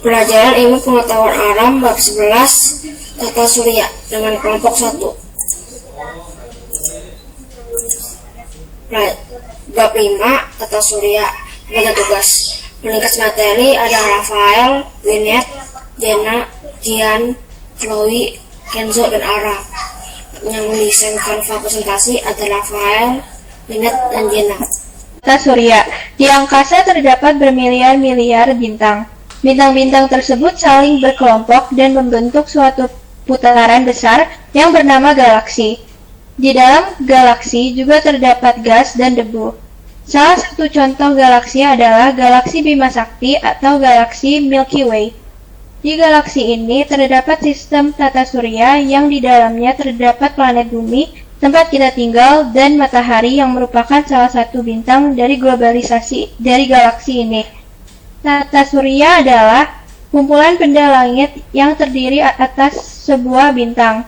Pelajaran Ilmu Pengetahuan Alam bab 11 Tata Surya dengan kelompok 1. Bab 5 Tata Surya. Bagi tugas melingkas materi ada Rafael, Linet, Jena, Jian, Chloe, Kenzo, dan Ara. Yang mendesain kanva presentasi ada Rafael, Linet, dan Jena. Tata Surya. Di angkasa terdapat bermiliar-miliar bintang. Bintang-bintang tersebut saling berkelompok dan membentuk suatu putaran besar yang bernama galaksi. Di dalam galaksi juga terdapat gas dan debu. Salah satu contoh galaksi adalah galaksi Bima Sakti atau galaksi Milky Way. Di galaksi ini terdapat sistem tata surya yang di dalamnya terdapat planet bumi, tempat kita tinggal, dan matahari yang merupakan salah satu bintang dari globalisasi dari galaksi ini. Tata surya adalah kumpulan benda langit yang terdiri atas sebuah bintang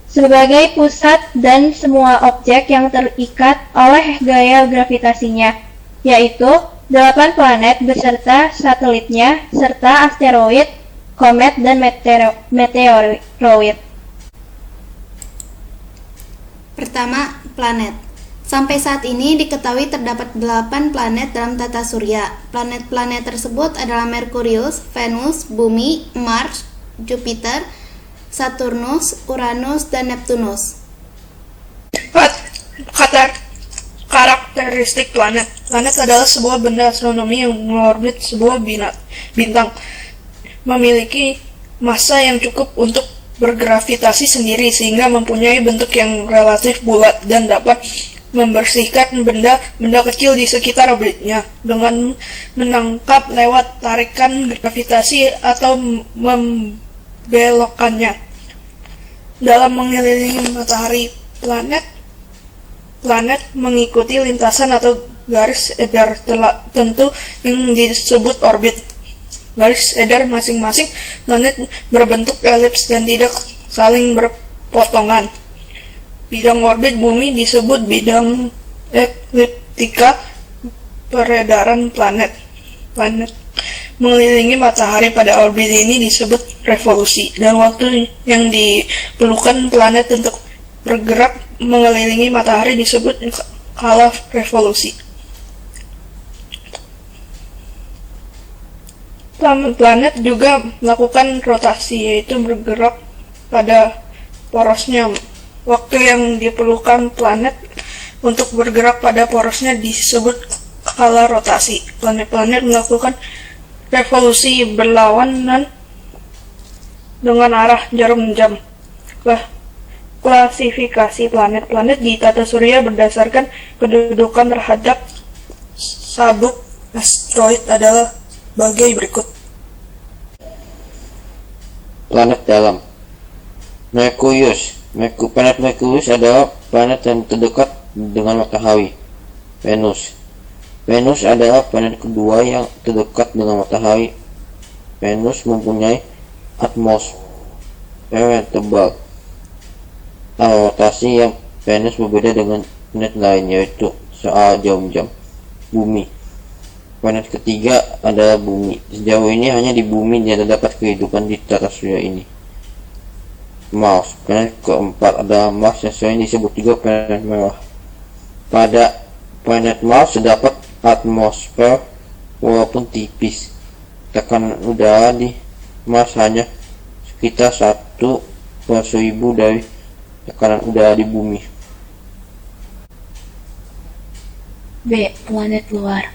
sebagai pusat dan semua objek yang terikat oleh gaya gravitasinya, yaitu 8 planet beserta satelitnya, serta asteroid, komet, dan meteoroid. Pertama, planet. Sampai saat ini diketahui terdapat 8 planet dalam tata surya. Planet-planet tersebut adalah Merkurius, Venus, Bumi, Mars, Jupiter, Saturnus, Uranus, dan Neptunus. Karakteristik planet. Planet adalah sebuah benda astronomi yang mengorbit sebuah bintang. Memiliki massa yang cukup untuk bergravitasi sendiri sehingga mempunyai bentuk yang relatif bulat dan dapat membersihkan benda-benda kecil di sekitar orbitnya dengan menangkap lewat tarikan gravitasi atau membelokkannya. Dalam mengelilingi matahari, planet mengikuti lintasan atau garis edar tertentu yang disebut orbit. Garis edar masing-masing planet berbentuk elips dan tidak saling berpotongan. Bidang orbit bumi disebut bidang ekliptika. Peredaran planet mengelilingi matahari pada orbit ini disebut revolusi, dan waktu yang diperlukan planet untuk bergerak mengelilingi matahari disebut kala revolusi. Planet juga melakukan rotasi, yaitu bergerak pada porosnya. Waktu yang diperlukan planet untuk bergerak pada porosnya disebut kala rotasi. Planet-planet melakukan revolusi berlawanan dengan arah jarum jam. Klasifikasi planet-planet di tata surya berdasarkan kedudukan terhadap sabuk asteroid adalah sebagai berikut. Planet dalam. Planet Merkurius adalah planet yang terdekat dengan matahari. Venus adalah planet kedua yang terdekat dengan matahari. Venus mempunyai atmosfer yang tebal. Rotasi yang Venus berbeda dengan planet lain, yaitu soal jam-jam. Bumi. Planet ketiga adalah Bumi. Sejauh ini hanya di Bumi yang terdapat kehidupan di tata surya ini. Mars. Planet keempat adalah Mars yang sering disebut juga planet merah. Pada planet Mars terdapat atmosfer walaupun tipis. Tekanan udara di Mars hanya sekitar 1/1000 dari tekanan udara di Bumi. B. Planet luar.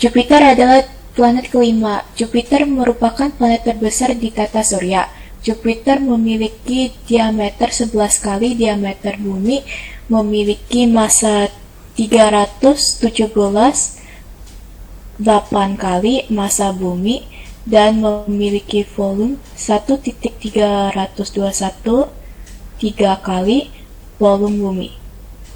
Jupiter adalah planet kelima. Jupiter merupakan planet terbesar di tata surya. Jupiter memiliki diameter 11 kali diameter Bumi, memiliki massa 317 8 kali massa Bumi, dan memiliki volume 1.321 3 kali volume Bumi.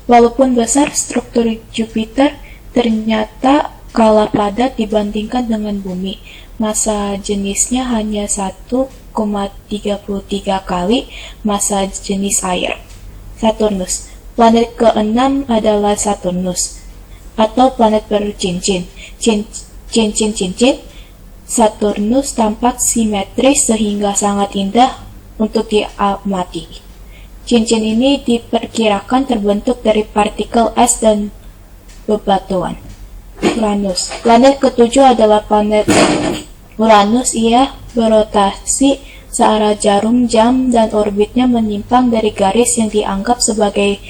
Walaupun besar, struktur Jupiter ternyata kalah padat dibandingkan dengan Bumi. Massa jenisnya hanya 1,33 kali massa jenis air. Saturnus. Planet ke-6 adalah Saturnus, atau planet bercincin. Cincin Saturnus tampak simetris sehingga sangat indah untuk diamati. Cincin ini diperkirakan terbentuk dari partikel es dan bebatuan. Uranus. Planet ketujuh adalah planet Uranus. Ia berotasi searah jarum jam dan orbitnya menyimpang dari garis yang dianggap sebagai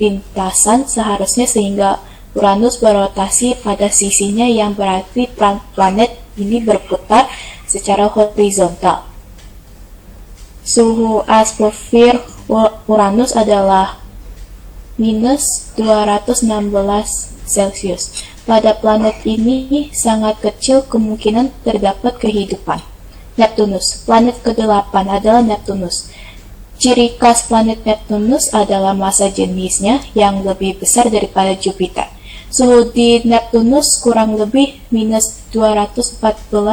lintasan seharusnya, sehingga Uranus berotasi pada sisinya, yang berarti planet ini berputar secara horizontal. Suhu atmosfer Uranus adalah minus 216 Celcius. Pada planet ini sangat kecil kemungkinan terdapat kehidupan. Neptunus. Planet ke-8 adalah Neptunus. Ciri khas planet Neptunus adalah massa jenisnya yang lebih besar daripada Jupiter. Suhu di Neptunus kurang lebih minus 214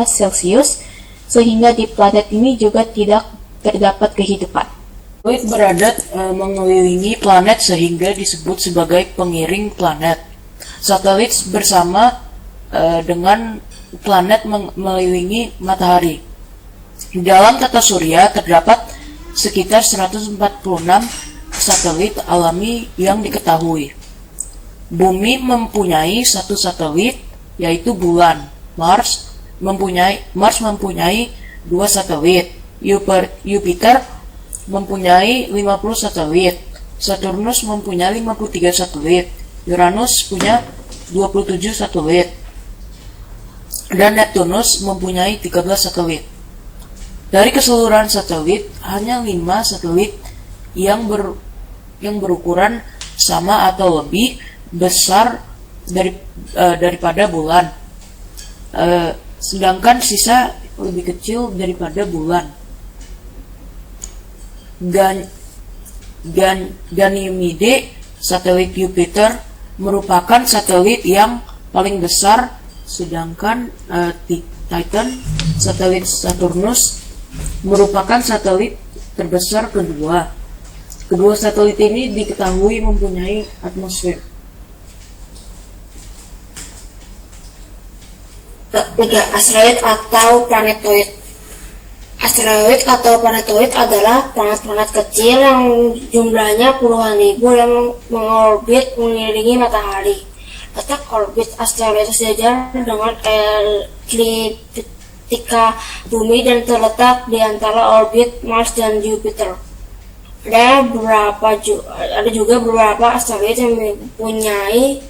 Celcius, sehingga di planet ini juga tidak terdapat kehidupan. Satelit berada mengelilingi planet sehingga disebut sebagai pengiring planet. Satelit bersama dengan planet mengelilingi matahari. Di dalam tata surya terdapat sekitar 146 satelit alami yang diketahui. Bumi mempunyai satu satelit, yaitu bulan. Mars mempunyai 2 satelit. Jupiter mempunyai 50 satelit. Saturnus mempunyai 53 satelit. Uranus punya 27 satelit. Dan Neptunus mempunyai 13 satelit. Dari keseluruhan satelit, hanya 5 satelit yang berukuran sama atau lebih besar daripada bulan. Sedangkan sisa lebih kecil daripada bulan. Ganymede, satelit Jupiter, merupakan satelit yang paling besar, sedangkan Titan, satelit Saturnus, merupakan satelit terbesar kedua. Kedua satelit ini diketahui mempunyai atmosfer. 3. Asteroid atau planetoid. Asteroid atau planetoid adalah planet-planet kecil yang jumlahnya puluhan ribu yang mengorbit mengelilingi matahari. Letak orbit asteroid sejajar dengan ekliptika bumi dan terletak di antara orbit Mars dan Jupiter. Ada juga beberapa asteroid yang mempunyai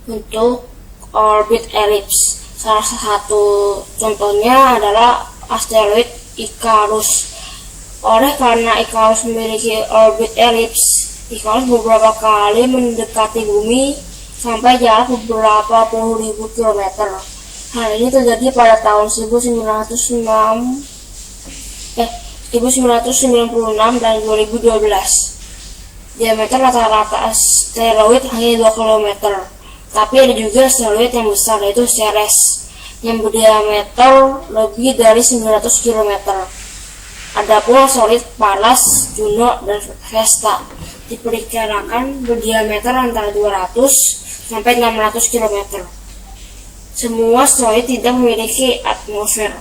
bentuk orbit elips. Salah satu contohnya adalah asteroid Icarus. Karena Icarus memiliki orbit elips, Icarus beberapa kali mendekati bumi sampai jarak beberapa puluh ribu kilometer. Hal ini terjadi pada tahun 1996 dan 2012. Diameter rata-rata asteroid hanya 2 km. Tapi ada juga asteroid yang besar, yaitu Ceres, yang berdiameter lebih dari 900 km. Ada pula asteroid Pallas, Juno, dan Vesta, diperkirakan berdiameter antara 200 sampai 600 km. Semua asteroid tidak memiliki atmosfer.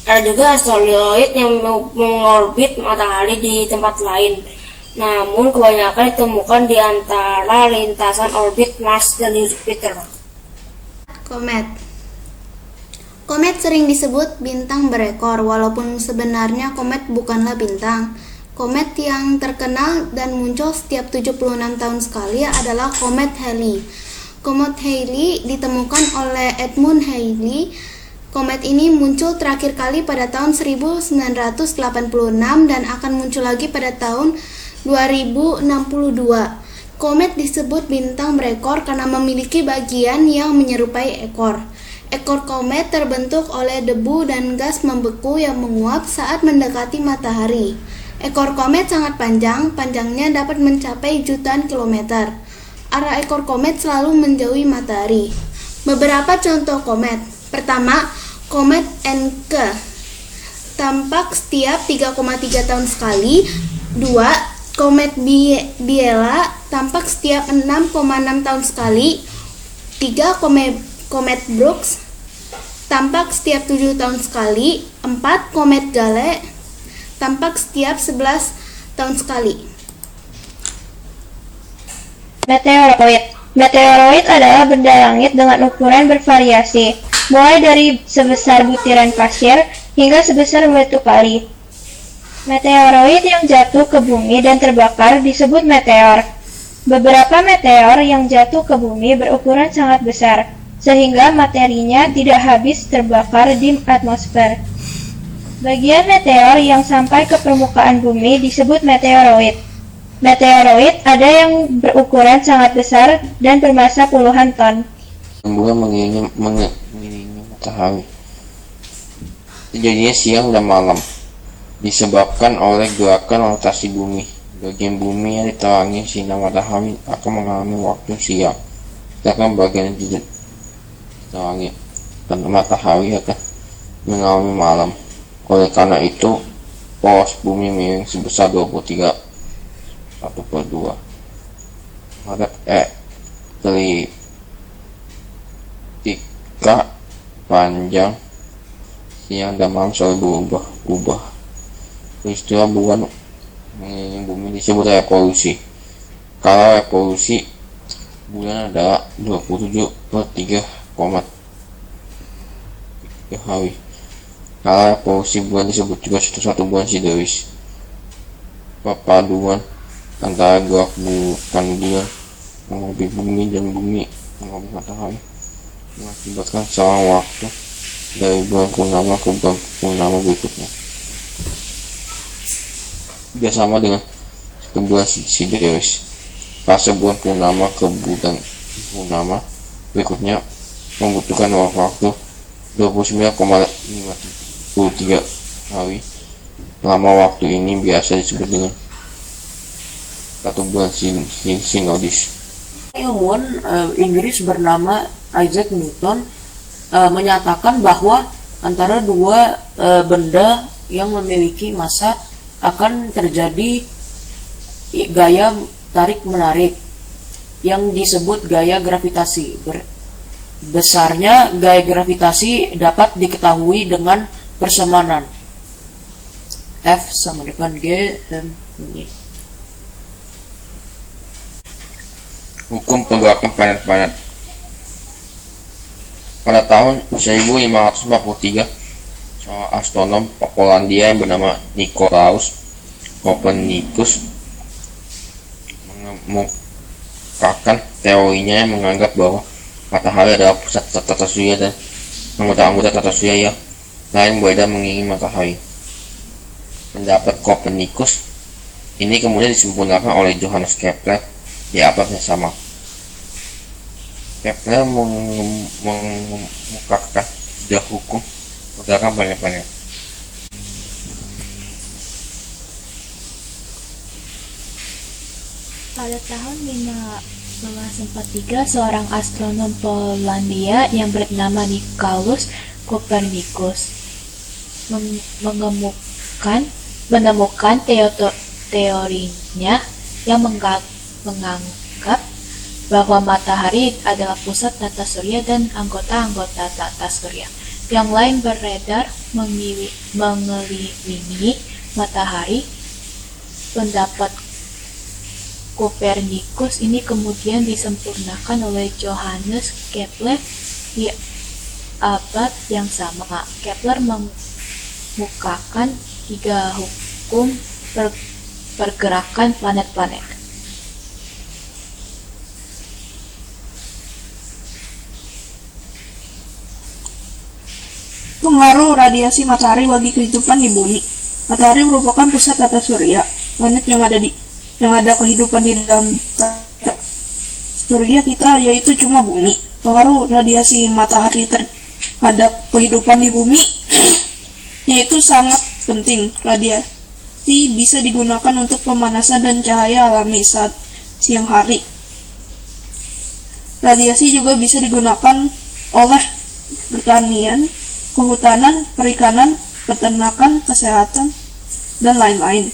Ada juga asteroid yang mengorbit matahari di tempat lain, namun kebanyakan ditemukan di antara lintasan orbit Mars dan Jupiter. Komet. Komet sering disebut bintang berekor, walaupun sebenarnya komet bukanlah bintang. Komet yang terkenal dan muncul setiap 76 tahun sekali adalah komet Halley. Komet Halley ditemukan oleh Edmund Halley. Komet ini muncul terakhir kali pada tahun 1986 dan akan muncul lagi pada tahun 2062. Komet disebut bintang berekor karena memiliki bagian yang menyerupai ekor. Ekor komet terbentuk oleh debu dan gas membeku yang menguap saat mendekati matahari. Ekor komet sangat panjang, panjangnya dapat mencapai jutaan kilometer. Arah ekor komet selalu menjauhi matahari. Beberapa contoh komet. Pertama, komet Encke, tampak setiap 3,3 tahun sekali. 2. Komet Biela, tampak setiap 6,6 tahun sekali. 3. Komet Brooks, tampak setiap 7 tahun sekali. 4. Komet Gale tampak setiap 11 tahun sekali. Meteoroid. Meteoroid adalah benda langit dengan ukuran bervariasi, mulai dari sebesar butiran pasir hingga sebesar batu kali. Meteoroid yang jatuh ke bumi dan terbakar disebut meteor. Beberapa meteor yang jatuh ke bumi berukuran sangat besar, sehingga materinya tidak habis terbakar di atmosfer. Bagian meteor yang sampai ke permukaan bumi disebut meteoroid. Meteoroid ada yang berukuran sangat besar dan bermassa puluhan ton. Rembulan mengelilingi matahari. Terjadinya siang dan malam disebabkan oleh gerakan rotasi bumi. Bagian bumi yang diterangi sinar matahari akan mengalami waktu siang, sedangkan bagian yang tidak diterangi matahari akan mengalami malam. Oleh karena itu, poros bumi miring sebesar 23/1/2. Maka ketika panjang siang dan malam selalu berubah. Peristiwa bulan mengelilingi bumi disebut revolusi. Kalau revolusi bulan adalah 27/3,3 hari. Kalau revolusi bulan disebut juga satu bulan sideris. Perpaduan antara gerak bulan mengorbit bumi dan bumi mengorbit matahari mengakibatkan selang waktu dari bulan purnama ke bulan purnama berikutnya. Bersama dengan satu bulan sideris, fase bulan purnama ke bulan purnama berikutnya membutuhkan waktu 29,53 hari. Lama waktu ini biasa disebut dengan satu bulan sinodis. Ilmuwan Inggris bernama Isaac Newton menyatakan bahwa antara dua benda yang memiliki massa akan terjadi gaya tarik-menarik yang disebut gaya gravitasi. Besarnya gaya gravitasi dapat diketahui dengan persemanan F sama dengan G dan Y. Hukum pergerakan planet-planet. Pada tahun 1543, seorang astronom Polandia yang bernama Nicolaus Copernicus mengemukakan teorinya yang menganggap bahwa matahari adalah pusat tata surya dan anggota-anggota tata surya yang lain beredar mengelilingi matahari. Pendapat Copernicus ini kemudian disempurnakan oleh Johannes Kepler di abad yang sama. Kepler mengemukakan tiga hukum pergerakan planet-planet. Pada tahun 1543, seorang astronom Polandia yang bernama Nicolaus Copernicus menemukan teorinya yang menganggap bahwa matahari adalah pusat tata surya dan anggota-anggota tata surya yang lain beredar mengelilingi matahari. Pendapat Copernicus ini kemudian disempurnakan oleh Johannes Kepler di abad yang sama. Kepler mengemukakan tiga hukum pergerakan planet-planet. Pengaruh radiasi matahari bagi kehidupan di bumi. Matahari merupakan pusat tata surya. Planet yang ada kehidupan di dalam tata surya kita yaitu cuma bumi. Pengaruh radiasi matahari terhadap kehidupan di bumi yaitu sangat penting. Radiasi bisa digunakan untuk pemanasan dan cahaya alami saat siang hari. Radiasi juga bisa digunakan oleh pertanian, kehutanan, perikanan, peternakan, kesehatan, dan lain-lain.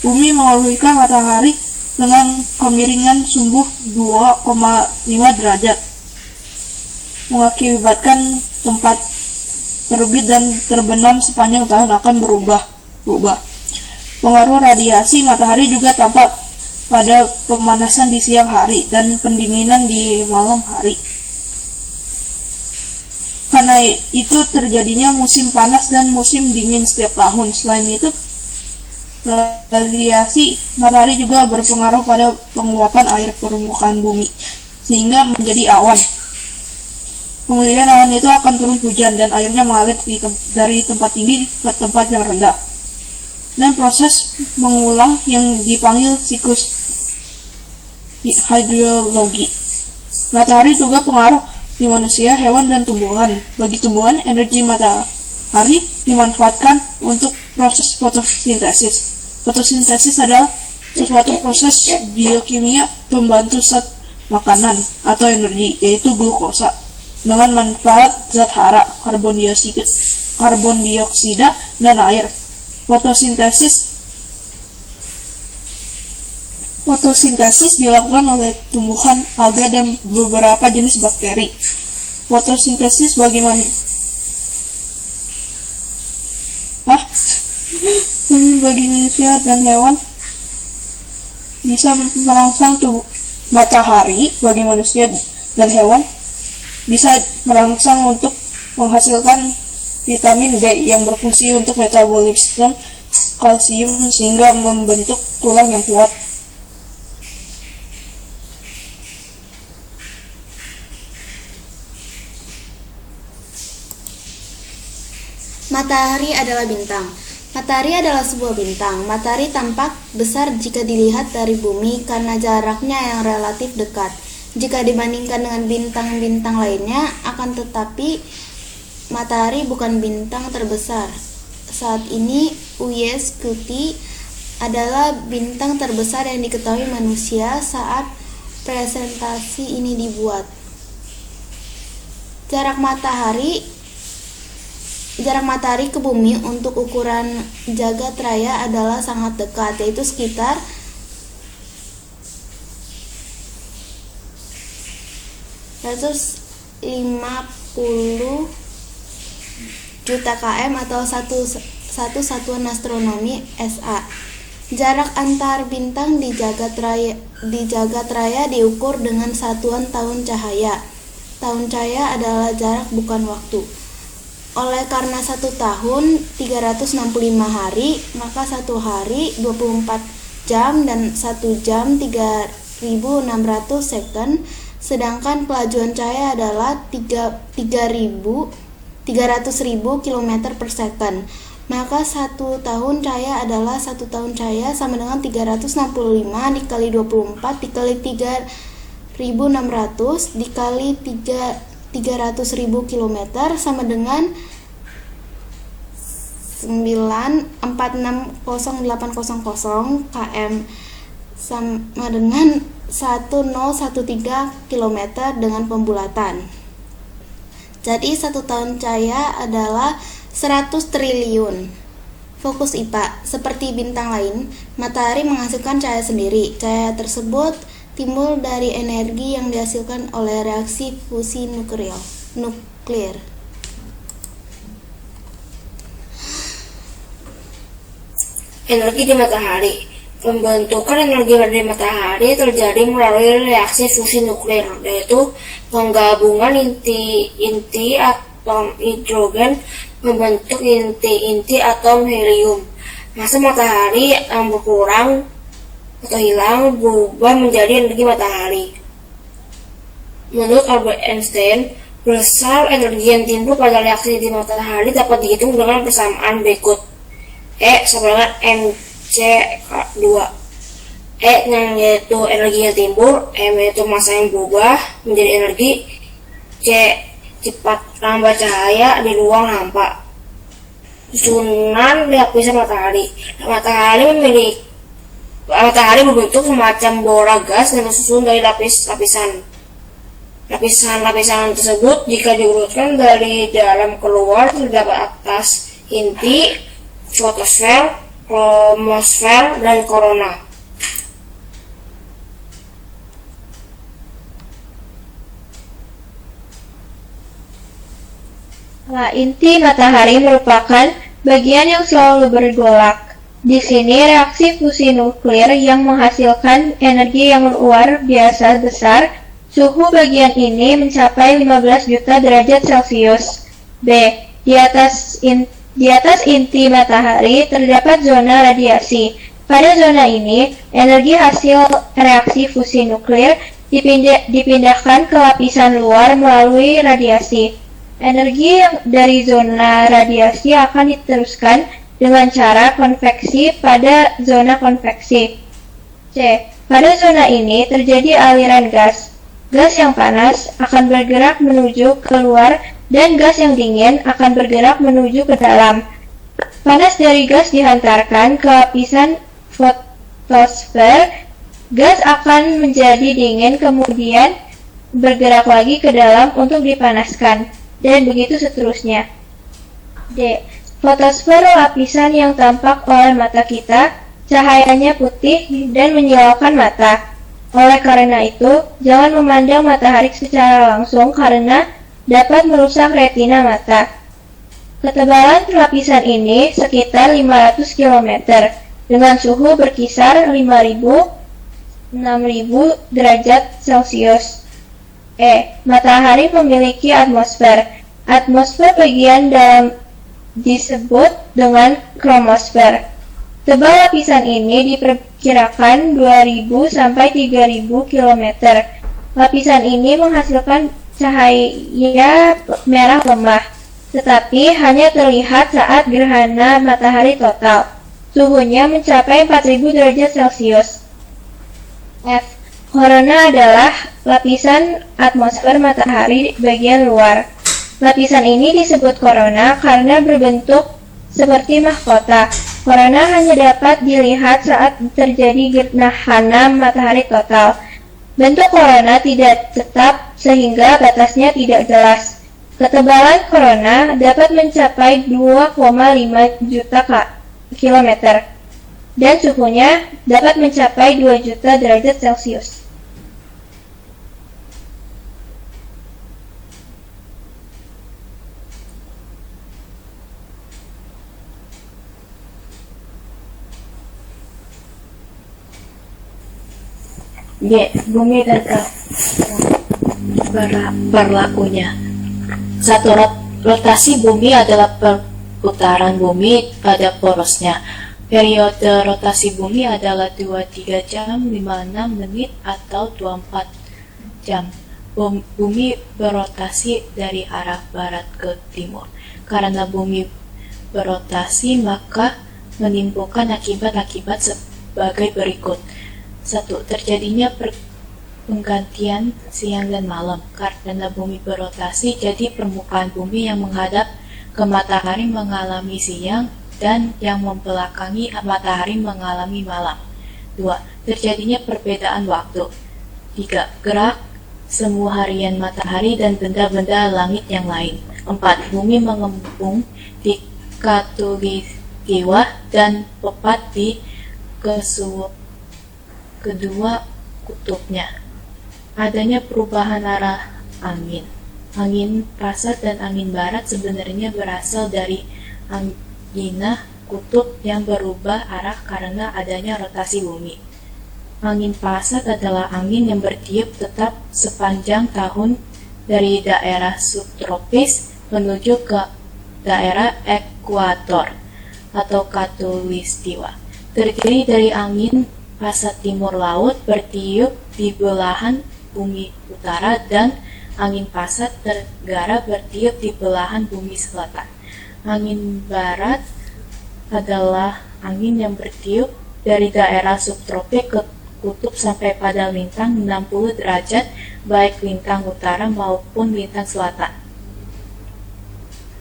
Bumi mengalirkan matahari dengan kemiringan sumbu 2,5 derajat, mengakibatkan tempat terbit dan terbenam sepanjang tahun akan berubah. Pengaruh radiasi matahari juga tampak pada pemanasan di siang hari dan pendinginan di malam hari. Karena itu terjadinya musim panas dan musim dingin setiap tahun. Selain itu, radiasi matahari juga berpengaruh pada penguapan air permukaan bumi, sehingga menjadi awan. Kemudian awan itu akan turun hujan dan airnya mengalir dari tempat tinggi ke tempat yang rendah. Dan proses mengulang yang dipanggil siklus hidrologi. Matahari juga pengaruh di manusia, hewan, dan tumbuhan. Bagi tumbuhan, energi matahari dimanfaatkan untuk proses fotosintesis. Fotosintesis adalah suatu proses biokimia pembantu zat makanan atau energi, yaitu glukosa, dengan manfaat zat hara, karbon dioksida, dan air. Fotosintesis dilakukan oleh tumbuhan, alga, dan beberapa jenis bakteri. Fotosintesis bagi manusia dan hewan bisa merangsang matahari. Bagi manusia dan hewan bisa merangsang untuk menghasilkan vitamin B yang berfungsi untuk metabolisme kalsium sehingga membentuk tulang yang kuat. Matahari adalah bintang. Matahari adalah sebuah bintang. Matahari tampak besar jika dilihat dari bumi karena jaraknya yang relatif dekat jika dibandingkan dengan bintang-bintang lainnya, akan tetapi matahari bukan bintang terbesar. Saat ini Uyezd Qutb adalah bintang terbesar yang diketahui manusia saat presentasi ini dibuat. Jarak matahari ke bumi untuk ukuran jagat raya adalah sangat dekat, yaitu sekitar 150 juta km atau satu satuan astronomi SA. Jarak antar bintang di jagat raya diukur dengan satuan tahun cahaya. Tahun cahaya adalah jarak bukan waktu. Oleh karena 1 tahun 365 hari, maka 1 hari 24 jam dan 1 jam 3.600 second, sedangkan kelajuan cahaya adalah 300.000 km per second. Maka 1 tahun cahaya adalah 1 tahun cahaya sama dengan 365 dikali 24 dikali 3.600 dikali 300.000 km sama dengan 9460800 km sama dengan 1013 km dengan pembulatan. Jadi 1 tahun cahaya adalah 100 triliun. Fokus IPA. Seperti bintang lain, matahari menghasilkan cahaya sendiri. Cahaya tersebut timbul dari energi yang dihasilkan oleh reaksi fusi nuklir. Energi di matahari. Pembentukan energi dari matahari terjadi melalui reaksi fusi nuklir, yaitu penggabungan inti atom hidrogen membentuk inti atom helium. Masa matahari yang berkurang atau hilang berubah menjadi energi matahari. Menurut Albert Einstein, besar energi yang timbul pada reaksi di matahari dapat dihitung dengan persamaan berikut: E sama dengan mc2. E yang yaitu energi yang timbul, M yaitu massa yang berubah menjadi energi, C cepat lambat cahaya di ruang hampa. Susunan lapisan matahari. Matahari berbentuk semacam bola gas dan tersusun dari lapisan. Lapisan tersebut jika diurutkan dari dalam keluar terdapat atas inti, fotosfer, kromosfer, dan korona. Inti matahari merupakan bagian yang selalu bergolak. Di sini reaksi fusi nuklir yang menghasilkan energi yang luar biasa besar. Suhu bagian ini mencapai 15 juta derajat Celcius. B. Di atas inti matahari terdapat zona radiasi. Pada zona ini, energi hasil reaksi fusi nuklir dipindahkan ke lapisan luar melalui radiasi. Energi dari zona radiasi akan diteruskan dengan cara konveksi pada zona konveksi. C. Pada zona ini terjadi aliran gas. Gas yang panas akan bergerak menuju keluar dan gas yang dingin akan bergerak menuju ke dalam. Panas dari gas dihantarkan ke lapisan fotosfer. Gas akan menjadi dingin kemudian bergerak lagi ke dalam untuk dipanaskan, dan begitu seterusnya. D. Fotosfer lapisan yang tampak oleh mata kita, cahayanya putih dan menyilaukan mata. Oleh karena itu, jangan memandang matahari secara langsung karena dapat merusak retina mata. Ketebalan lapisan ini sekitar 500 km dengan suhu berkisar 5.000-6.000 derajat Celcius. E. Matahari memiliki atmosfer. Atmosfer bagian dalam disebut dengan kromosfer. Tebal lapisan ini diperkirakan 2.000 sampai 3.000 km. Lapisan ini menghasilkan cahaya merah lemah, tetapi hanya terlihat saat gerhana matahari total. Suhunya mencapai 4.000 derajat Celcius. F. Korona adalah lapisan atmosfer matahari bagian luar. Lapisan ini disebut korona karena berbentuk seperti mahkota. Korona hanya dapat dilihat saat terjadi gerhana matahari total. Bentuk korona tidak tetap sehingga batasnya tidak jelas. Ketebalan korona dapat mencapai 2,5 juta km dan suhunya dapat mencapai 2 juta derajat Celcius. Y. Bumi dan berlakunya. Satu, rotasi bumi adalah perputaran bumi pada porosnya. Periode rotasi bumi adalah 23 jam, 56 menit atau 24 jam. Bumi berotasi dari arah barat ke timur. Karena bumi berotasi, maka menimbulkan akibat-akibat sebagai berikut. 1. Terjadinya penggantian siang dan malam. Karena bumi berotasi, jadi permukaan bumi yang menghadap ke matahari mengalami siang dan yang membelakangi matahari mengalami malam. 2. Terjadinya perbedaan waktu. 3. Gerak semu harian matahari dan benda-benda langit yang lain. 4. Bumi mengembung di khatulistiwa dan tepat di kedua kutubnya. Adanya perubahan arah angin. Angin pasat dan angin barat sebenarnya berasal dari angina kutub yang berubah arah karena adanya rotasi bumi. Angin pasat adalah angin yang bertiup tetap sepanjang tahun dari daerah subtropis menuju ke daerah ekuator atau khatulistiwa. Terdiri dari angin pasat timur laut bertiup di belahan bumi utara dan angin pasat tenggara bertiup di belahan bumi selatan. Angin barat adalah angin yang bertiup dari daerah subtropik ke kutub sampai pada lintang 60 derajat, baik lintang utara maupun lintang selatan.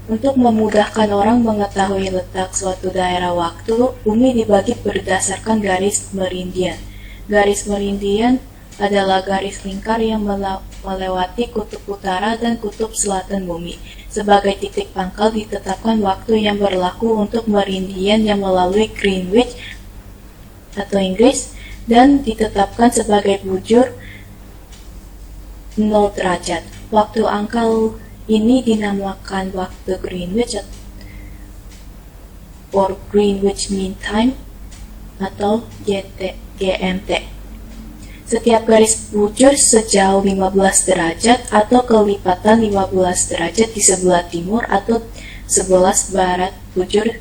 Untuk memudahkan orang mengetahui letak suatu daerah waktu, bumi dibagi berdasarkan garis meridian. Garis meridian adalah garis lingkar yang melewati kutub utara dan kutub selatan bumi. Sebagai titik pangkal ditetapkan waktu yang berlaku untuk meridian yang melalui Greenwich atau Inggris dan ditetapkan sebagai bujur 0 derajat. Waktu angkal Ini dinamakan waktu Greenwich or Greenwich Mean Time atau GMT. Setiap garis bujur sejauh 15 derajat atau kelipatan 15 derajat di sebelah timur atau 11 barat bujur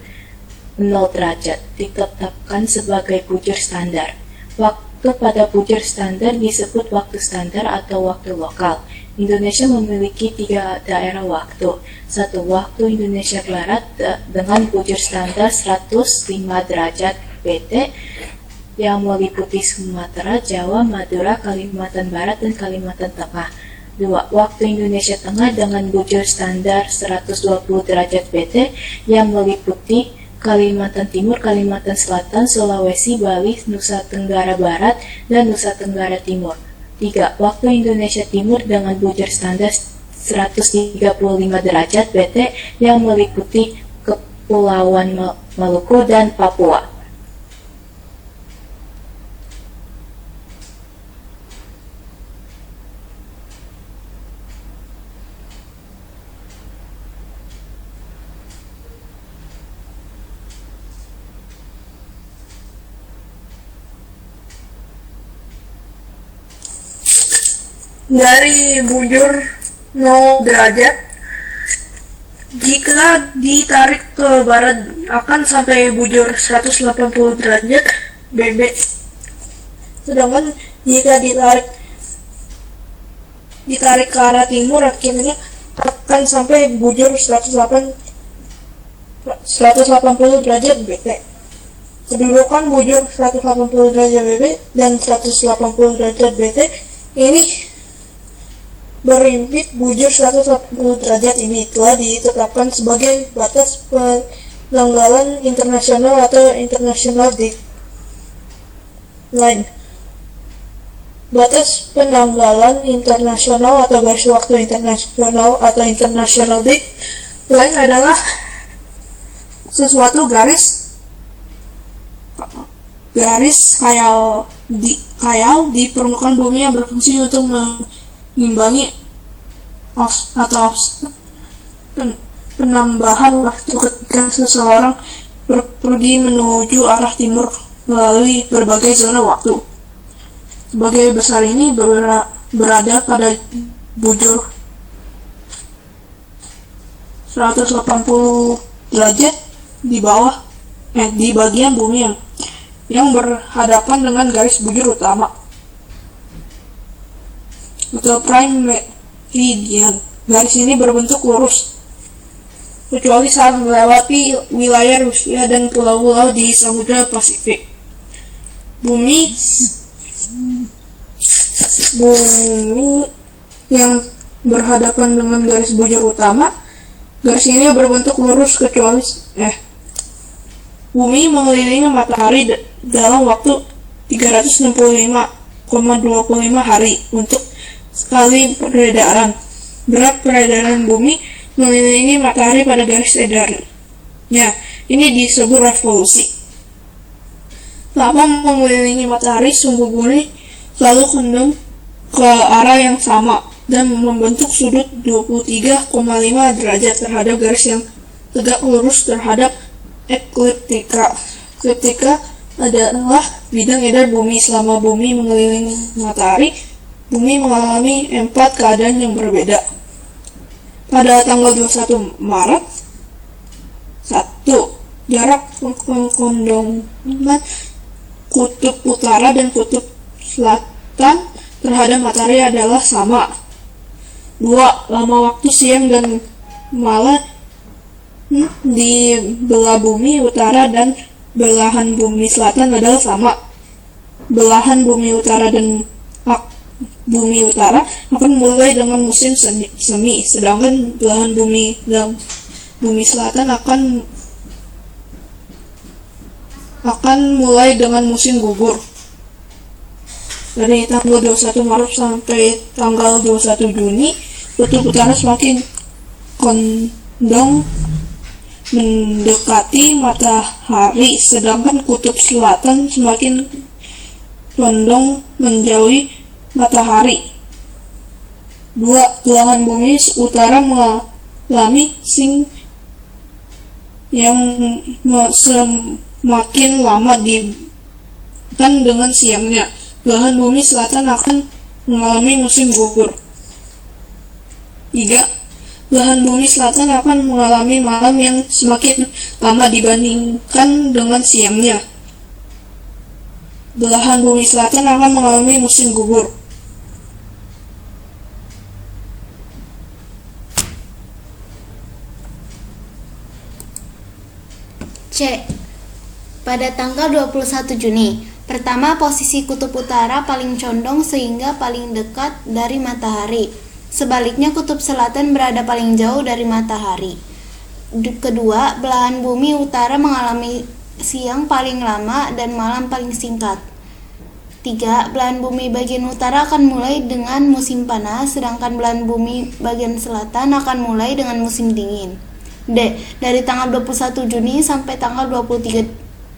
0 derajat ditetapkan sebagai bujur standar. Waktu pada bujur standar disebut waktu standar atau waktu lokal. Indonesia memiliki 3 daerah waktu. Satu, waktu Indonesia Barat dengan bujur standar 105 derajat BT yang meliputi Sumatera, Jawa, Madura, Kalimantan Barat, dan Kalimantan Tengah. 2. Waktu Indonesia Tengah dengan bujur standar 120 derajat BT yang meliputi Kalimantan Timur, Kalimantan Selatan, Sulawesi, Bali, Nusa Tenggara Barat, dan Nusa Tenggara Timur. 3. Waktu Indonesia Timur dengan bujur standar 135 derajat BT yang meliputi Kepulauan Maluku dan Papua. Dari bujur 0 derajat, jika ditarik ke barat akan sampai bujur 180 derajat BB. Sedangkan jika ditarik ke arah timur akhirnya akan sampai bujur 180 derajat BT. Kedudukan bujur 180 derajat BB dan 180 derajat BT ini berimpit bujur 180 derajat ini telah ditetapkan sebagai batas penanggalan internasional atau international date line. Batas penanggalan internasional atau garis waktu internasional atau international date line adalah sesuatu garis khayal di permukaan bumi yang berfungsi untuk mengimbangi atau penambahan waktu ketika seseorang pergi menuju arah timur melalui berbagai zona waktu. Sebagai besar ini berada pada bujur 180 derajat di bagian bumi yang berhadapan dengan garis bujur utama atau prime meridian. Garis ini berbentuk lurus kecuali saat melewati wilayah Rusia dan pulau-pulau di Samudra Pasifik. Bumi yang berhadapan dengan garis bujur utama, garis ini berbentuk lurus kecuali Bumi mengelilingi matahari dalam waktu 365,25 hari untuk sekali peredaran. Berat peredaran bumi mengelilingi matahari pada garis edarnya ini disebut revolusi. Lama mengelilingi matahari, sumbu bumi selalu condong ke arah yang sama dan membentuk sudut 23,5 derajat terhadap garis yang tegak lurus terhadap ekliptika. Ekliptika adalah bidang edar bumi. Selama bumi mengelilingi matahari, bumi mengalami 4 keadaan yang berbeda. Pada tanggal 21 Maret, 1. Jarak pengkondongan kutub utara dan kutub selatan terhadap matahari adalah sama. 2. Lama waktu siang dan malam di belah bumi utara dan belahan bumi selatan adalah sama. Belahan bumi utara dan bumi utara akan mulai dengan musim semi, sedangkan belahan bumi dan bumi selatan akan mulai dengan musim gugur. Dari tanggal 21 Maret sampai tanggal 21 Juni, kutub utara semakin condong mendekati matahari, sedangkan kutub selatan semakin condong menjauhi matahari. 2. Belahan bumi utara mengalami yang semakin lama dibandingkan dengan siangnya. Belahan bumi selatan akan mengalami musim gugur. 3. Belahan bumi selatan akan mengalami malam yang semakin lama dibandingkan dengan siangnya. Belahan bumi selatan akan mengalami musim gugur. C. Pada tanggal 21 Juni, pertama posisi kutub utara paling condong sehingga paling dekat dari matahari. Sebaliknya kutub selatan berada paling jauh dari matahari. Kedua, belahan bumi utara mengalami siang paling lama dan malam paling singkat. 3. Belahan bumi bagian utara akan mulai dengan musim panas, sedangkan belahan bumi bagian selatan akan mulai dengan musim dingin. D. Dari tanggal 21 Juni sampai tanggal 23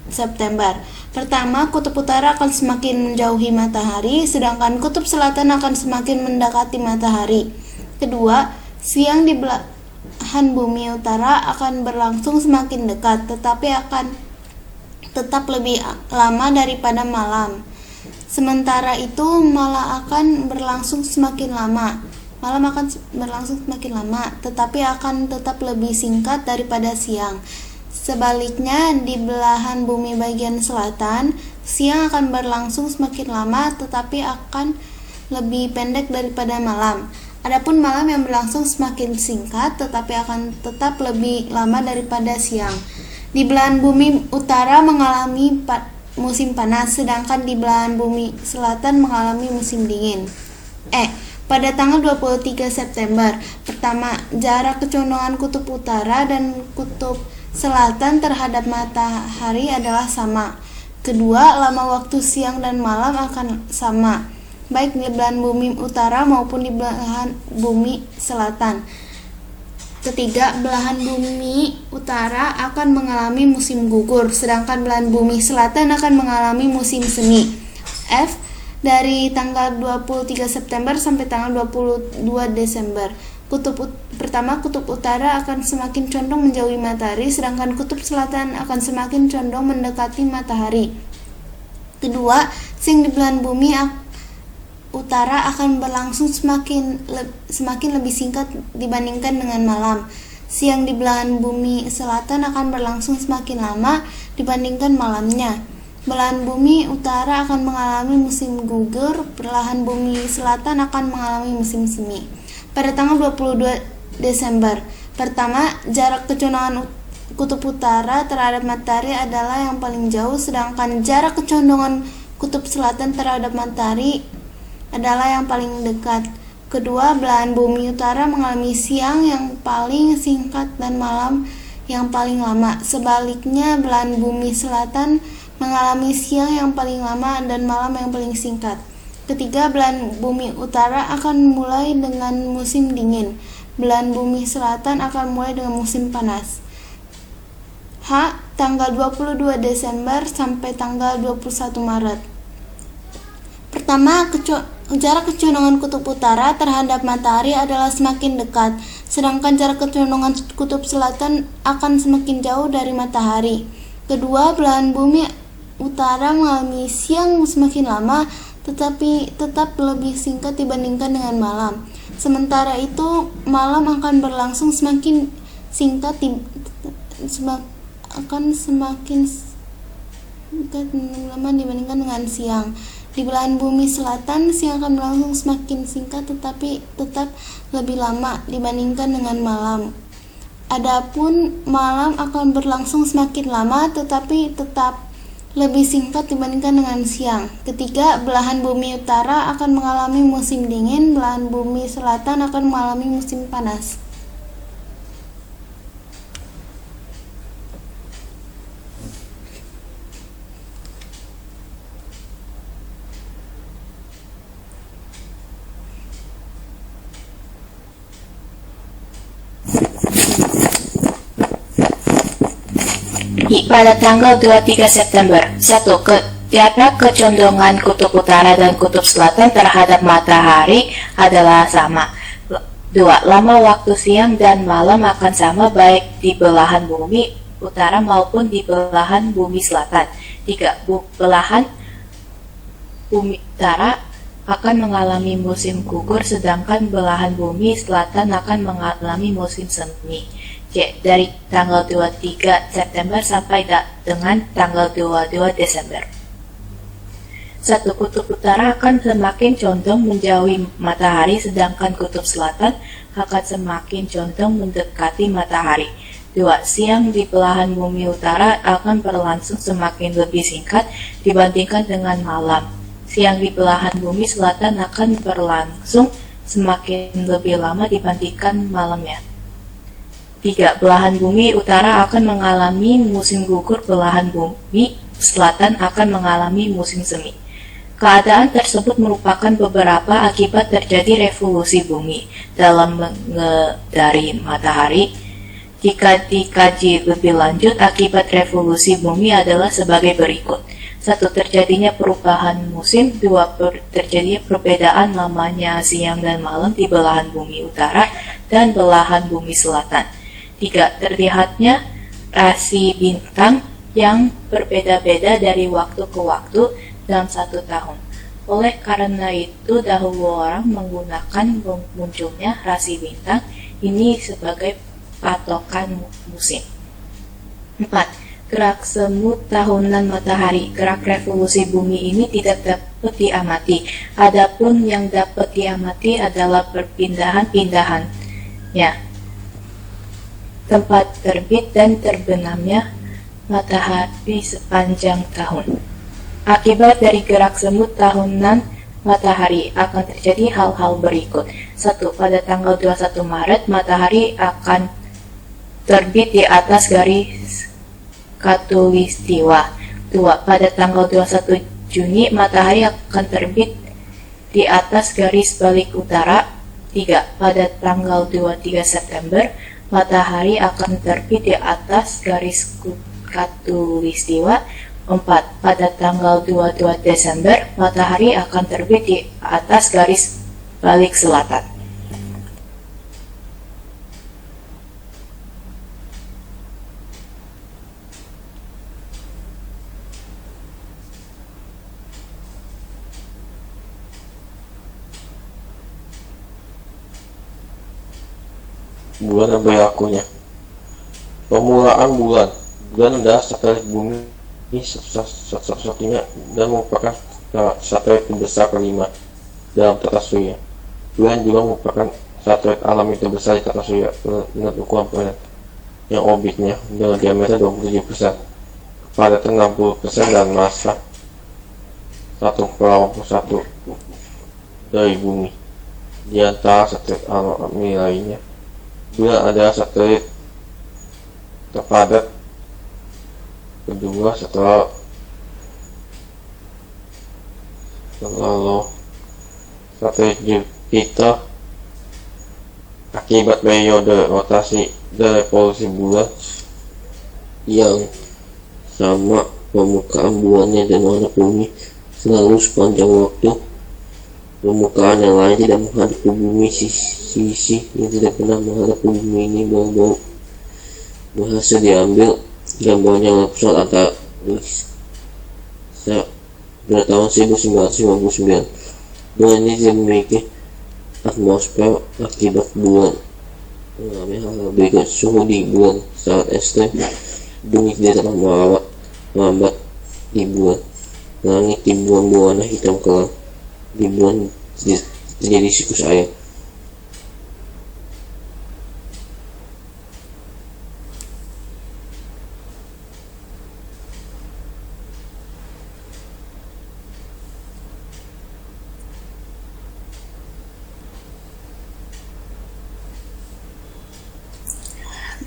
September. Pertama, kutub utara akan semakin menjauhi matahari, sedangkan kutub selatan akan semakin mendekati matahari. Kedua, siang di belahan bumi utara akan berlangsung semakin dekat, tetapi akan tetap lebih lama daripada malam. Sementara itu, malam akan berlangsung semakin lama, tetapi akan tetap lebih singkat daripada siang. Sebaliknya, di belahan bumi bagian selatan, siang akan berlangsung semakin lama tetapi akan lebih pendek daripada malam. Adapun malam yang berlangsung semakin singkat tetapi akan tetap lebih lama daripada siang. Di belahan bumi utara mengalami musim panas, sedangkan di belahan bumi selatan mengalami musim dingin. Pada tanggal 23 September, pertama, jarak kecondongan kutub utara dan kutub selatan terhadap matahari adalah sama. Kedua, lama waktu siang dan malam akan sama, baik di belahan bumi utara maupun di belahan bumi selatan. Ketiga, belahan bumi utara akan mengalami musim gugur, sedangkan belahan bumi selatan akan mengalami musim semi. F. Dari tanggal 23 September sampai tanggal 22 Desember. Pertama, kutub utara akan semakin condong menjauhi matahari, sedangkan kutub selatan akan semakin condong mendekati matahari. Kedua, siang di belahan bumi utara akan berlangsung semakin lebih singkat dibandingkan dengan malam. Siang di belahan bumi selatan akan berlangsung semakin lama dibandingkan malamnya. Belahan bumi utara akan mengalami musim gugur, belahan bumi selatan akan mengalami musim semi. Pada tanggal 22 Desember, pertama, jarak kecondongan kutub utara terhadap matahari adalah yang paling jauh, sedangkan jarak kecondongan kutub selatan terhadap matahari adalah yang paling dekat. Kedua, belahan bumi utara mengalami siang yang paling singkat dan malam yang paling lama. Sebaliknya, belahan bumi selatan mengalami siang yang paling lama dan malam yang paling singkat. Ketiga, belahan bumi utara akan mulai dengan musim dingin. Belahan bumi selatan akan mulai dengan musim panas. H. Tanggal 22 Desember sampai tanggal 21 Maret. Pertama, jarak kecondongan kutub utara terhadap matahari adalah semakin dekat, sedangkan jarak kecondongan kutub selatan akan semakin jauh dari matahari. Kedua, belahan bumi utara mengalami siang semakin lama tetapi tetap lebih singkat dibandingkan dengan malam. Sementara itu, malam akan berlangsung semakin singkat semakin lama dibandingkan dengan siang. Di belahan bumi selatan, siang akan berlangsung semakin singkat tetapi tetap lebih lama dibandingkan dengan malam. Adapun malam akan berlangsung semakin lama tetapi tetap lebih singkat dibandingkan dengan siang. Ketiga, belahan bumi utara akan mengalami musim dingin, belahan bumi selatan akan mengalami musim panas. Pada tanggal 23 September, 1. Jarak kecondongan kutub utara dan kutub selatan terhadap matahari adalah sama. 2. Lama waktu siang dan malam akan sama baik di belahan bumi utara maupun di belahan bumi selatan. 3. Belahan bumi utara akan mengalami musim gugur sedangkan belahan bumi selatan akan mengalami musim semi. C. Dari tanggal 23 September sampai dengan tanggal 22 Desember. 1. Kutub utara akan semakin condong menjauhi matahari sedangkan kutub selatan akan semakin condong mendekati matahari. 2. Siang di belahan bumi utara akan berlangsung semakin lebih singkat dibandingkan dengan malam. Siang di belahan bumi selatan akan berlangsung semakin lebih lama dibandingkan malamnya. 3. Belahan bumi utara akan mengalami musim gugur, belahan bumi selatan akan mengalami musim semi. Keadaan tersebut merupakan beberapa akibat terjadi revolusi bumi dalam mengedari matahari. Jika dikaji lebih lanjut, akibat revolusi bumi adalah sebagai berikut. 1. Terjadinya perubahan musim. 2. Terjadinya perbedaan lamanya siang dan malam di belahan bumi utara dan belahan bumi selatan. 3. Terlihatnya rasi bintang yang berbeda-beda dari waktu ke waktu dalam 1 tahun. Oleh karena itu, dahulu orang menggunakan munculnya rasi bintang ini sebagai patokan musim. 4. Gerak semut tahunan matahari. Gerak revolusi bumi ini tidak dapat diamati. Adapun yang dapat diamati adalah perpindahan-pindahannya, tempat terbit dan terbenamnya matahari sepanjang tahun. Akibat dari gerak semut tahunan matahari akan terjadi hal-hal berikut. 1. Pada tanggal 21 Maret, matahari akan terbit di atas garis khatulistiwa. 2. Pada tanggal 21 Juni, matahari akan terbit di atas garis balik utara. 3. Pada tanggal 23 September, matahari akan terbit di atas garis khatulistiwa. 4. Pada tanggal 22 Desember, matahari akan terbit di atas garis balik selatan. Bulan dan berlakunya. Permulaan bulan. Bulan adalah satelit bumi satu-satunya dan merupakan satelit terbesar kelima dalam tata surya. Bulan juga merupakan satelit alami terbesar di tata surya dengan ukuran planet yang orbitnya dengan diameter 27%, kepadatan 60% dan massa 1,1 dari bumi. Di antara satelit alami lainnya, bulan adalah satelit terpadat kedua setelah satelit Jupiter. Akibat periode rotasi dan revolusi bulan yang sama, permukaan bulannya dan warna bumi selalu sepanjang waktu. Permukaan yang lain tidak menghadap ke bumi, sisi yang tidak pernah menghadap ke bumi ini baru berhasil diambil gambarnya oleh pesawat antariksa pada tahun 1959. Bulan ini tidak memiliki atmosfer. Akibat bulan mengalami hal-hal berikut. Suhu di bulan sangat ekstrem. Bumi tidak dapat melambat di bulan. Langit di bulan berwarna hitam kelam. Di bulan terjadi siklus air.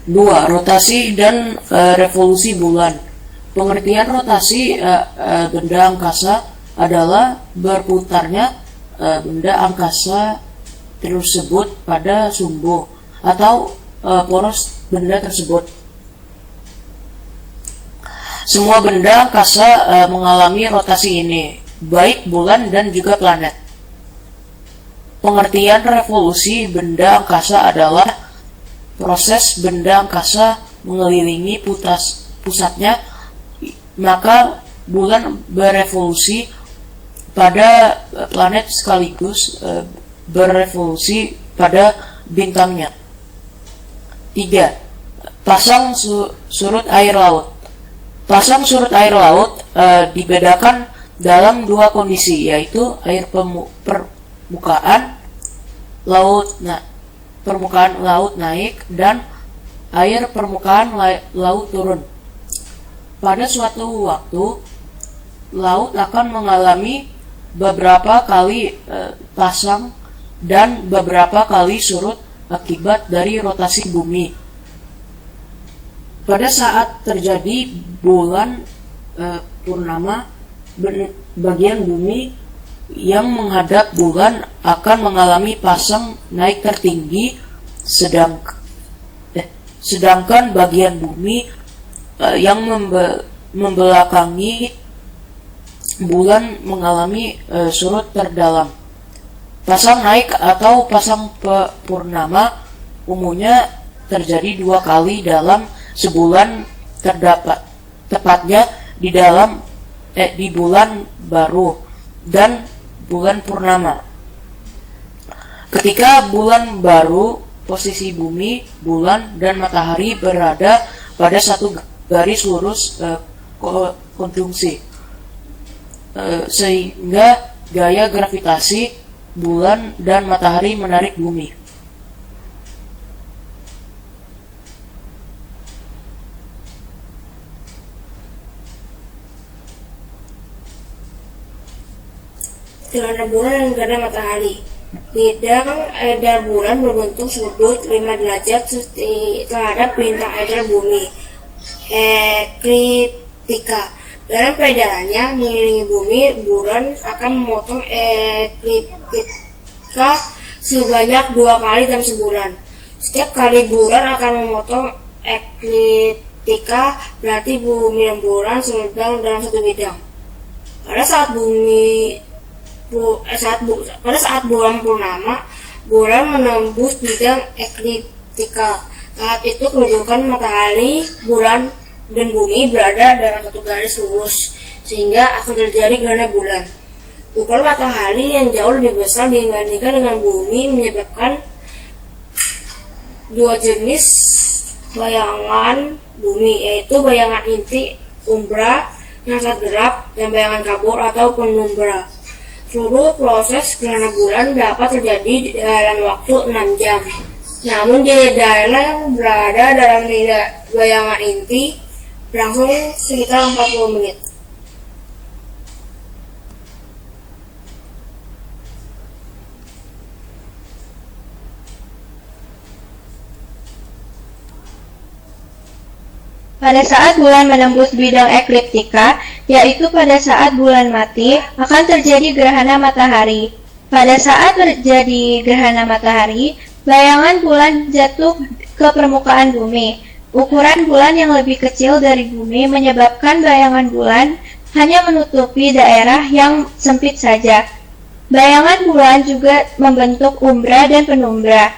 Dua, rotasi dan revolusi bulan. Pengertian rotasi benda angkasa adalah berputarnya benda angkasa tersebut pada sumbu atau poros benda tersebut. Semua benda angkasa mengalami rotasi ini, baik bulan dan juga planet. pengertian revolusi benda angkasa adalah proses benda angkasa mengelilingi pusatnya, maka bulan berevolusi pada planet sekaligus berevolusi pada bintangnya. 3. Pasang surut air laut. Pasang surut air laut dibedakan dalam dua kondisi, yaitu air permukaan laut naik dan air permukaan laut turun. Pada suatu waktu, laut akan mengalami beberapa kali pasang dan beberapa kali surut akibat dari rotasi bumi. Pada saat terjadi bulan purnama, bagian bumi yang menghadap bulan akan mengalami pasang naik tertinggi, sedangkan bagian bumi yang membelakangi bulan mengalami surut terdalam. Pasang naik atau pasang purnama umumnya terjadi 2 kali dalam sebulan, tepatnya di bulan baru dan bulan purnama. Ketika bulan baru, posisi bumi, bulan, dan matahari berada pada satu garis lurus konjungsi, sehingga gaya gravitasi bulan dan matahari menarik bumi. Gerhana bulan dan gerhana matahari. Bidang edar bulan berbentuk sudut 5 derajat terhadap bintang edar bumi, ekliptika. Dalam peredarannya mengelilingi bumi, bulan akan memotong ekliptika sebanyak 2 kali dalam sebulan. Setiap kali bulan akan memotong ekliptika, berarti bumi dan bulan sedang dalam satu bidang. Pada saat bulan purnama, bulan menembus bidang ekliptika. Saat itu kedudukan matahari, bulan, dan bumi berada dalam satu garis lurus, sehingga akan terjadi gerhana bulan. Ukuran matahari yang jauh lebih besar dibandingkan dengan bumi menyebabkan 2 jenis bayangan bumi, yaitu bayangan inti umbra yang sangat gelap dan bayangan kabur atau penumbra. Seluruh proses gerhana bulan dapat terjadi dalam waktu 6 jam. Namun di daerah yang berada dalam bayangan inti berlangsung sekitar 40 menit. Pada saat bulan menembus bidang ekliptika, yaitu pada saat bulan mati, akan terjadi gerhana matahari. Pada saat terjadi gerhana matahari, bayangan bulan jatuh ke permukaan bumi. Ukuran bulan yang lebih kecil dari bumi menyebabkan bayangan bulan hanya menutupi daerah yang sempit saja. Bayangan bulan juga membentuk umbra dan penumbra.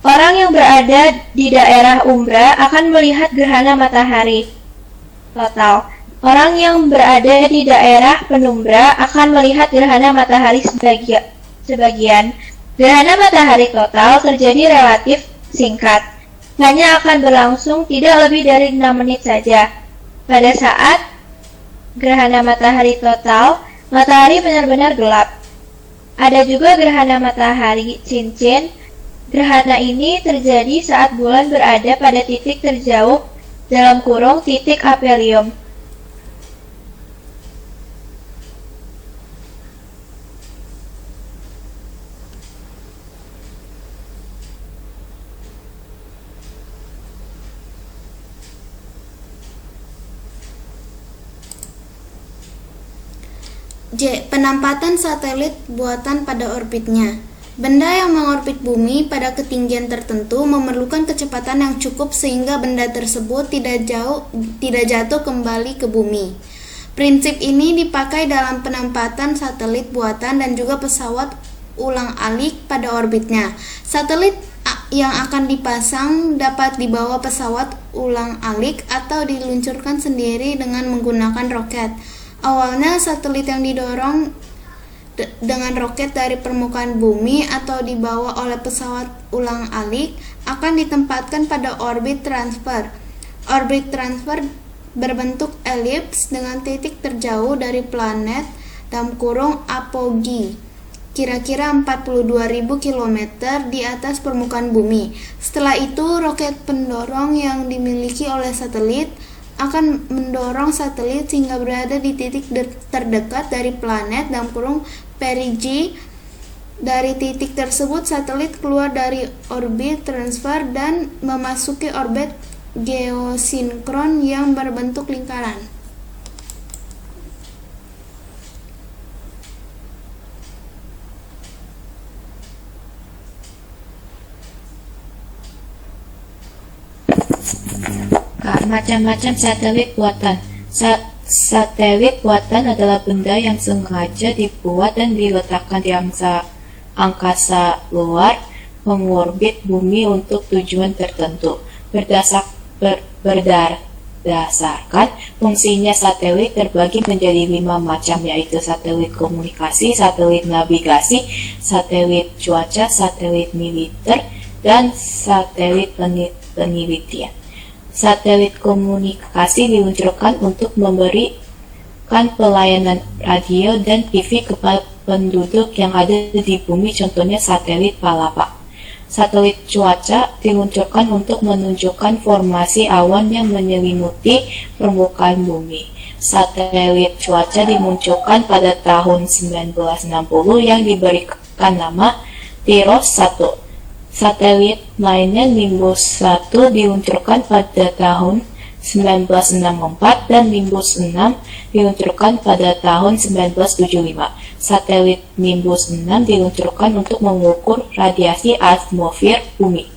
Orang yang berada di daerah umbra akan melihat gerhana matahari total. Orang yang berada di daerah penumbra akan melihat gerhana matahari sebagian. Gerhana matahari total terjadi relatif singkat, hanya akan berlangsung tidak lebih dari 6 menit saja. Pada saat gerhana matahari total, matahari benar-benar gelap. Ada juga gerhana matahari cincin. Gerhana ini terjadi saat bulan berada pada titik terjauh (titik aphelion). J. Penampatan satelit buatan pada orbitnya. Benda yang mengorbit bumi pada ketinggian tertentu memerlukan kecepatan yang cukup sehingga benda tersebut tidak jatuh kembali ke bumi. Prinsip ini dipakai dalam penampatan satelit buatan dan juga pesawat ulang-alik pada orbitnya. Satelit yang akan dipasang dapat dibawa pesawat ulang-alik atau diluncurkan sendiri dengan menggunakan roket. Awalnya satelit yang didorong dengan roket dari permukaan bumi atau dibawa oleh pesawat ulang-alik akan ditempatkan pada orbit transfer. Orbit transfer berbentuk elips dengan titik terjauh dari planet (apogee), kira-kira 42.000 km di atas permukaan bumi. Setelah itu, roket pendorong yang dimiliki oleh satelit akan mendorong satelit sehingga berada di titik terdekat dari planet (perigee). Dari titik tersebut, satelit keluar dari orbit transfer dan memasuki orbit geosinkron yang berbentuk lingkaran. Macam-macam satelit buatan. Satelit buatan adalah benda yang sengaja dibuat dan diletakkan di angkasa luar mengorbit bumi untuk tujuan tertentu. Berdasarkan fungsinya, satelit terbagi menjadi 5 macam, yaitu satelit komunikasi, satelit navigasi, satelit cuaca, satelit militer, dan satelit penelitian. Satelit komunikasi diluncurkan untuk memberikan pelayanan radio dan TV kepada penduduk yang ada di bumi, contohnya satelit Palapa. Satelit cuaca diluncurkan untuk menunjukkan formasi awan yang menyelimuti permukaan bumi. Satelit cuaca dimunculkan pada tahun 1960 yang diberikan nama TIROS-1. Satelit lainnya Nimbus 1 diluncurkan pada tahun 1964 dan Nimbus 6 diluncurkan pada tahun 1975. Satelit Nimbus 6 diluncurkan untuk mengukur radiasi atmosfer bumi.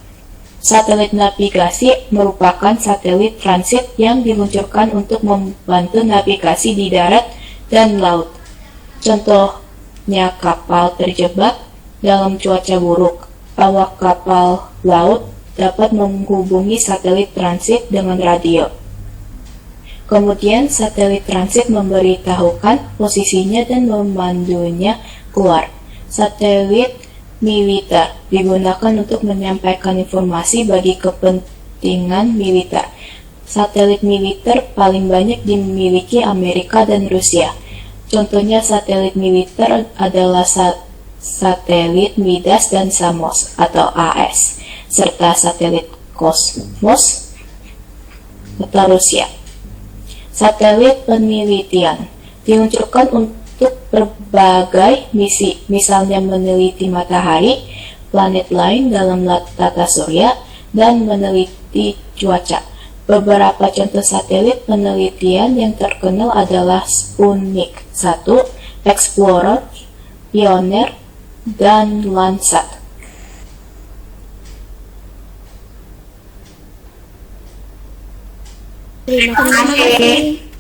Satelit navigasi merupakan satelit transit yang diluncurkan untuk membantu navigasi di darat dan laut. Contohnya kapal terjebak dalam cuaca buruk. Awak kapal laut dapat menghubungi satelit transit dengan radio. Kemudian satelit transit memberitahukan posisinya dan memandunya keluar. Satelit militer digunakan untuk menyampaikan informasi bagi kepentingan militer. Satelit militer paling banyak dimiliki Amerika dan Rusia. Contohnya satelit militer adalah satelit Midas dan Samos atau AS, serta satelit Kosmos atau Rusia. Satelit penelitian diluncurkan untuk berbagai misi, misalnya meneliti matahari, planet lain dalam tata surya, dan meneliti cuaca. Beberapa contoh satelit penelitian yang terkenal adalah Sputnik 1, Explorer, Pioneer, dan Landsat. Terima kasih.